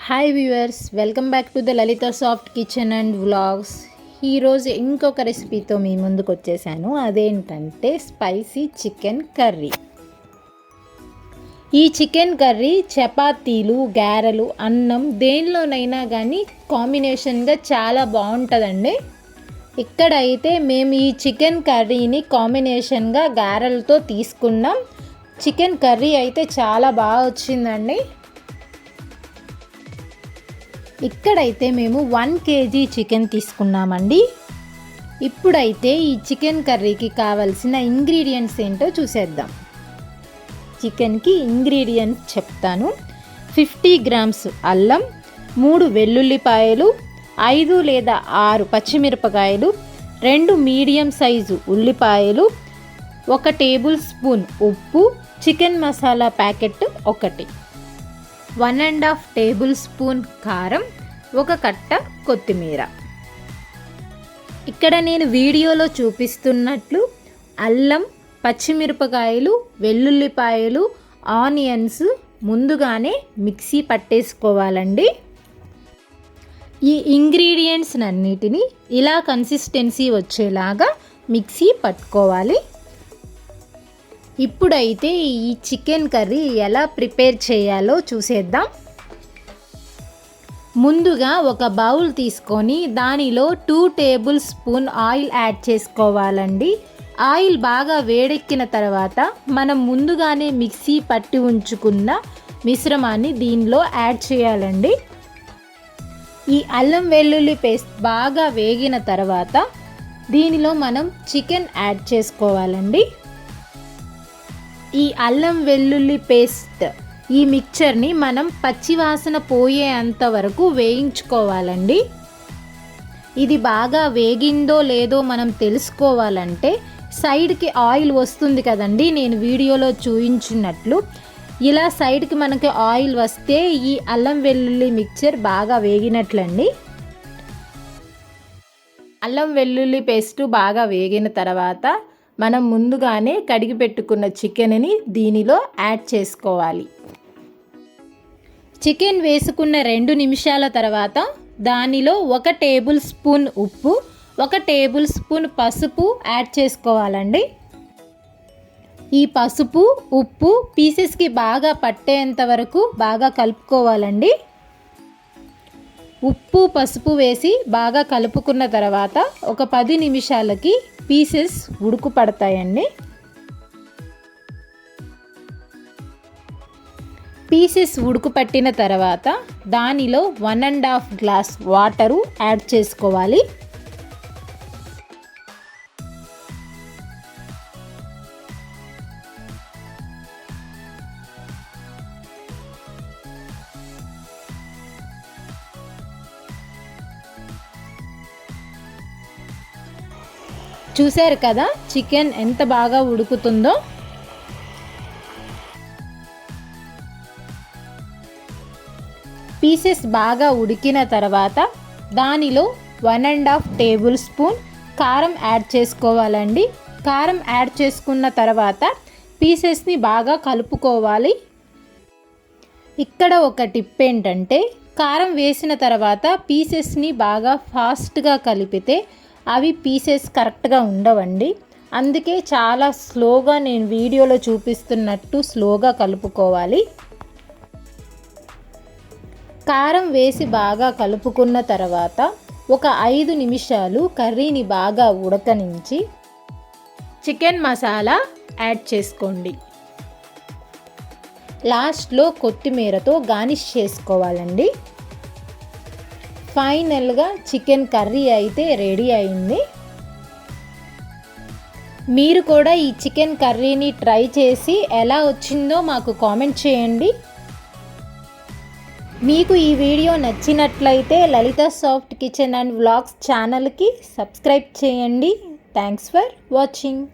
Hi viewers, welcome back to the Lalitha soft kitchen and vlogs. ఈరోజు ఇంకొక రెసిపీతో మీ ముందుకు వచ్చేసాను. అదేంటంటే స్పైసీ చికెన్ కర్రీ. ఈ చికెన్ కర్రీ చపాతీలు, గారెలు, అన్నం దేనిలోనైనా కానీ కాంబినేషన్గా చాలా బాగుంటుందండి. ఇక్కడైతే మేము ఈ చికెన్ కర్రీని కాంబినేషన్గా గారెలతో తీసుకున్నాం. చికెన్ కర్రీ అయితే చాలా బాగా వచ్చిందండి. ఇక్కడైతే మేము 1 kg చికెన్ తీసుకున్నామండి. ఇప్పుడైతే ఈ చికెన్ కర్రీకి కావాల్సిన ఇంగ్రీడియంట్స్ ఏంటో చూసేద్దాం. చికెన్కి ఇంగ్రీడియంట్స్ చెప్తాను. 50 grams అల్లం, 3 వెల్లుల్లిపాయలు, 5 లేదా 6 పచ్చిమిరపకాయలు, 2 మీడియం సైజు ఉల్లిపాయలు, 1 టేబుల్ స్పూన్ ఉప్పు, chicken masala packet 1, 1.5 table spoon కారం, 1 కట్ట కొత్తిమీర. ఇక్కడ నేను వీడియోలో చూపిస్తున్నట్లు అల్లం, పచ్చిమిరపకాయలు, వెల్లుల్లిపాయలు, ఆనియన్స్ ముందుగానే మిక్సీ పట్టేసుకోవాలండి. ఈ ఇంగ్రీడియంట్స్ అన్నిటిని ఇలా కన్సిస్టెన్సీ వచ్చేలాగా మిక్సీ పట్టుకోవాలి. ఇప్పుడైతే ఈ చికెన్ కర్రీ ఎలా ప్రిపేర్ చేయాలో చూసేద్దాం. ముందుగా ఒక బౌల్ తీసుకొని దానిలో 2 టేబుల్ స్పూన్ ఆయిల్ యాడ్ చేసుకోవాలండి. ఆయిల్ బాగా వేడెక్కిన తర్వాత మనం ముందుగానే మిక్సీ పట్టి ఉంచుకున్న మిశ్రమాన్ని దీనిలో యాడ్ చేయాలండి. ఈ అల్లం వెల్లుల్లి పేస్ట్ బాగా వేగిన తర్వాత దీనిలో మనం చికెన్ యాడ్ చేసుకోవాలండి. ఈ అల్లం వెల్లుల్లి పేస్ట్ ఈ మిక్చర్ని మనం పచ్చివాసన పోయేంత వరకు వేయించుకోవాలండి. ఇది బాగా వేగిందో లేదో మనం తెలుసుకోవాలంటే సైడ్కి ఆయిల్ వస్తుంది కదండి, నేను వీడియోలో చూపించినట్లు ఇలా సైడ్కి మనకి ఆయిల్ వస్తే ఈ అల్లం వెల్లుల్లి మిక్చర్ బాగా వేగినట్లండి. అల్లం వెల్లుల్లి పేస్ట్ బాగా వేగిన తర్వాత మనం ముందుగానే కడిగి పెట్టుకున్న చికెన్ని దీనిలో యాడ్ చేసుకోవాలి. చికెన్ వేసుకున్న 2 నిమిషాల తర్వాత దానిలో 1 టేబుల్ స్పూన్ ఉప్పు, 1 టేబుల్ స్పూన్ పసుపు యాడ్ చేసుకోవాలండి. ఈ పసుపు, ఉప్పు పీసెస్కి బాగా పట్టేంత వరకు బాగా కలుపుకోవాలండి. ఉప్పు, పసుపు వేసి బాగా కలుపుకున్న తర్వాత ఒక 10 నిమిషాలకి పీసెస్ ఉడుకు పడతాయండి. పీసెస్ ఉడుకు పట్టిన తర్వాత దానిలో 1.5 గ్లాస్ వాటరు యాడ్ చేసుకోవాలి. చూశారు కదా చికెన్ ఎంత బాగా ఉడుకుతుందో. పీసెస్ బాగా ఉడికిన తర్వాత దానిలో 1.5 టేబుల్ స్పూన్ కారం యాడ్ చేసుకోవాలండి. కారం యాడ్ చేసుకున్న తర్వాత పీసెస్ని బాగా కలుపుకోవాలి. ఇక్కడ ఒక టిప్ ఏంటంటే కారం వేసిన తర్వాత పీసెస్ని బాగా ఫాస్ట్గా కలిపితే అవి పీసెస్ కరెక్ట్గా ఉండవండి. అందుకే చాలా స్లోగా నేను వీడియోలో చూపిస్తున్నట్టు స్లోగా కలుపుకోవాలి. కారం వేసి బాగా కలుపుకున్న తర్వాత ఒక 5 నిమిషాలు కర్రీని బాగా ఉడకనించి చికెన్ మసాలా యాడ్ చేసుకోండి. లాస్ట్లో కొత్తిమీరతో గార్నిష్ చేసుకోవాలండి. ఫైనల్గా చికెన్ కర్రీ అయితే రెడీ అయింది. మీరు కూడా ఈ చికెన్ కర్రీని ట్రై చేసి ఎలా వచ్చిందో మాకు కామెంట్ చేయండి. మీకు ఈ వీడియో నచ్చినట్లయితే లలిత సాఫ్ట్ కిచెన్ అండ్ వ్లాగ్స్ ఛానల్కి సబ్స్క్రైబ్ చేయండి. Thanks for watching.